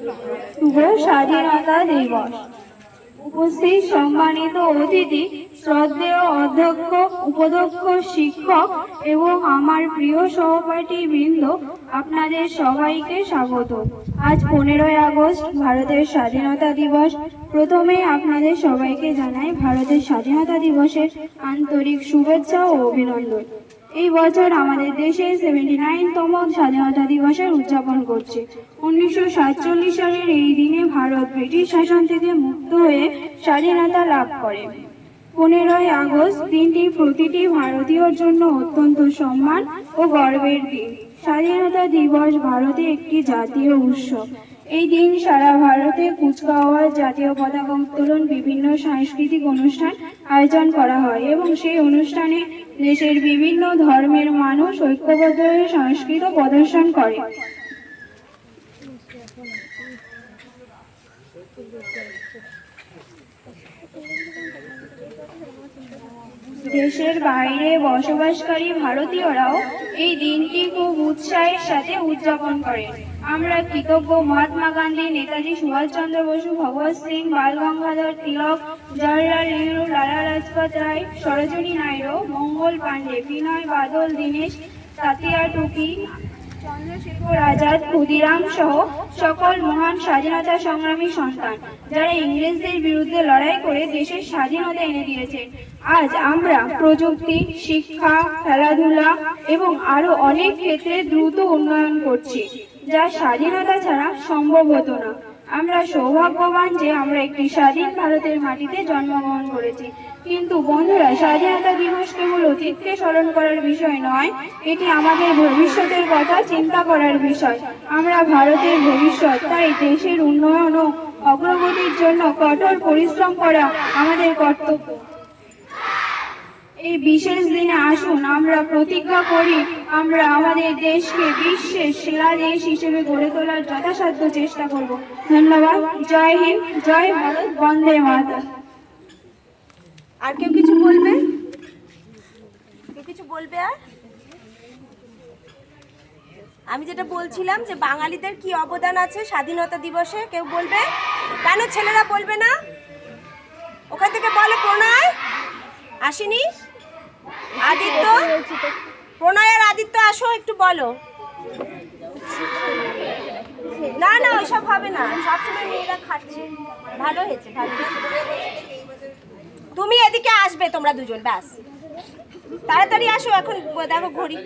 শুভ স্বাধীনতা দিবস। উপস্থিত সম্মানিত অতিথি, শ্রদ্ধেয় অধ্যক্ষ, উপাধ্যক্ষ, শিক্ষক এবং আমার প্রিয় সহপাঠী বৃন্দ, আপনাদের সবাইকে স্বাগত। আজ 15ই আগস্ট, ভারতের স্বাধীনতা দিবস। প্রথমে আপনাদের সবাইকে জানাই ভারতের স্বাধীনতা দিবসের আন্তরিক শুভেচ্ছা ও অভিনন্দন। এই বছর আমাদের দেশে 79তম স্বাধীনতা দিবসের উদযাপন করছে। 1947 সালের এই দিনে ভারত ব্রিটিশ শাসন থেকে মুক্ত হয়ে স্বাধীনতা লাভ করে। 15ই আগস্ট দিনটি প্রতিটি ভারতীয়র জন্য অত্যন্ত সম্মান ও গর্বের দিন। স্বাধীনতা দিবস ভারতে একটি জাতীয় উৎসব। এই দিন সারা ভারতে কুচকাওয়াজ, জাতীয় পতাকা উত্তোলন, বিভিন্ন সাংস্কৃতিক অনুষ্ঠান আয়োজন করা হয় এবং সেই অনুষ্ঠানে দেশের বিভিন্ন ধর্মের মানুষ ঐক্যবদ্ধ হয়ে সংস্কৃতি প্রদর্শন করে। দেশের বাইরে বসবাসকারী ভারতীয়রাও এই দিনটি খুব উৎসাহের সাথে উদযাপন করে। আমরা কৃতজ্ঞ মহাত্মা গান্ধী, নেতাজি সুভাষচন্দ্র বসু, ভগৎ সিং, বাল গঙ্গাধর তিলক, জওহরলাল নেহরু, লালা লাজপত রায়, সরোজিনী নাইডু, মঙ্গল পাণ্ডে, বিনয় বাদল, দীনেশ, তাতিয়া টুকি, চন্দ্রশেখর আজাদ, ক্ষুদিরাম সহ সকল মহান স্বাধীনতা সংগ্রামী সন্তান, যারা ইংরেজদের বিরুদ্ধে লড়াই করে দেশের স্বাধীনতা এনে দিয়েছেন। আজ আমরা প্রযুক্তি, শিক্ষা, খেলাধুলা এবং আরো অনেক ক্ষেত্রে দ্রুত উন্নয়ন করছি, যা স্বাধীনতা ছাড়া সম্ভব হতো না। আমরা সৌভাগ্যবান যে আমরা একটি স্বাধীন ভারতের মাটিতে জন্মগ্রহণ করেছি। কিন্তু বন্ধুরা, স্বাধীনতা দিবস কেবল অতীতকে স্মরণ করার বিষয় নয়, এটি আমাদের ভবিষ্যতের কথা চিন্তা করার বিষয়। আমরা ভারতের ভবিষ্যৎ, তাই দেশের উন্নয়ন ও অগ্রগতির জন্য কঠোর পরিশ্রম করা আমাদের কর্তব্য। এই বিশেষ দিনে আসুন আমরা প্রতিজ্ঞা করি, আমরা আমাদের দেশকে বিশ্বের সেরা দেশ হিসেবে গড়ে তোলার যথাসাধ্য চেষ্টা করব। ধন্যবাদ। জয় হিন্দ, জয় ভারত, বন্দে মাতরম। আর কেউ কিছু বলবে? কিছু বলবে? আর আমি যেটা বলছিলাম যে বাঙালিদের কি অবদান আছে স্বাধীনতা দিবসে, কেউ বলবে? কেন ছেলেরা বলবে না? ওখান থেকে বলো। প্রণয় আসেনি? আদিত্য, প্রণয় আর আদিত্য আসো, একটু বলো। না না, ওইসব হবে না, সবসময় মেয়েরা খাচ্ছে। ভালো হয়েছে, ভালো। তুমি এদিকে আসবে, তোমরা দুজন, ব্যাস তাড়াতাড়ি আসো। এখন দেখো ঘড়ি।